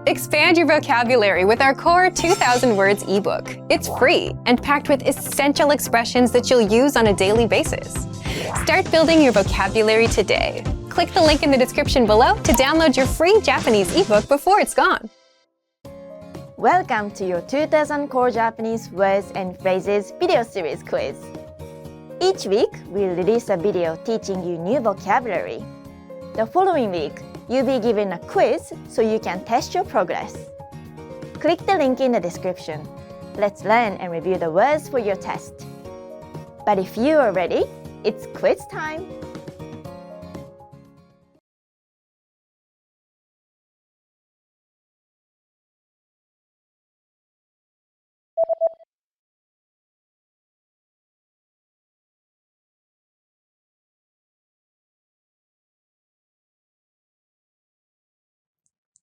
Expand your vocabulary with our Core 2000 Words ebook. It's free and packed with essential expressions that you'll use on a daily basis. Start building your vocabulary today. Click the link in the description below to download your free Japanese ebook before it's gone. Welcome to your 2000 Core Japanese Words and Phrases video series quiz. Each week, we'll release a video teaching you new vocabulary. The following week, you'll be given a quiz so you can test your progress. Click the link in the description. Let's learn and review the words for your test. But if you are ready, it's quiz time!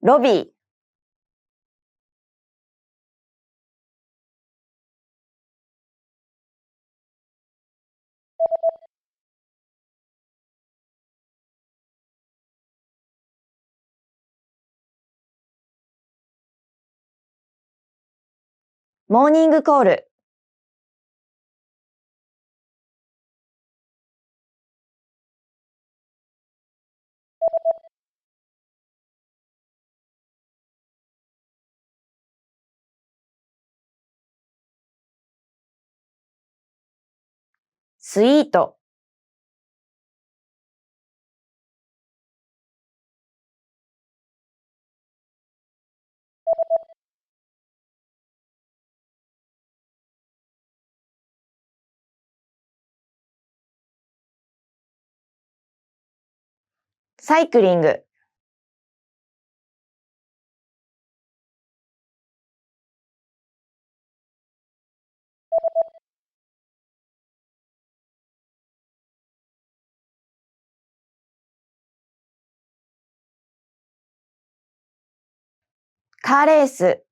Lobby. Morning call. Sweet. Cycling. Car race.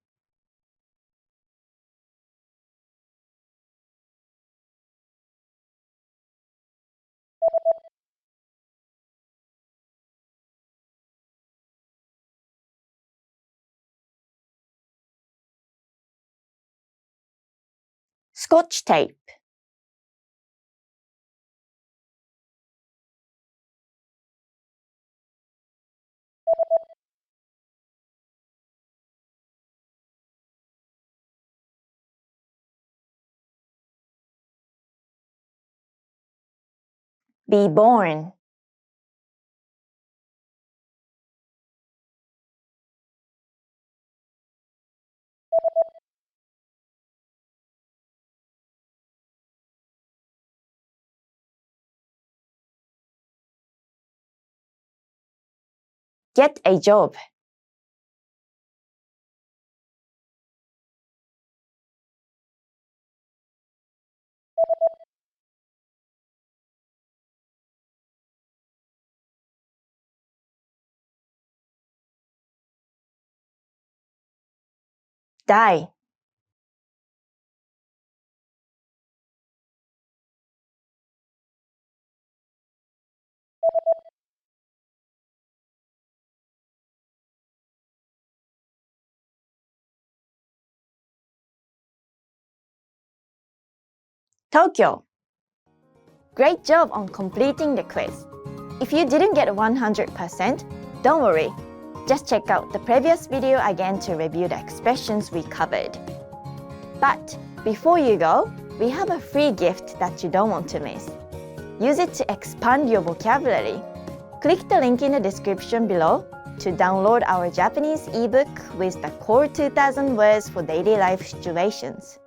Scotch tape. Be born. Get a job. Die. Tokyo. Great job on completing the quiz. If you didn't get 100%, don't worry. Just check out the previous video again to review the expressions we covered. But before you go, we have a free gift that you don't want to miss. Use it to expand your vocabulary. Click the link in the description below to download our Japanese ebook with the Core 2000 Words for Daily Life Situations.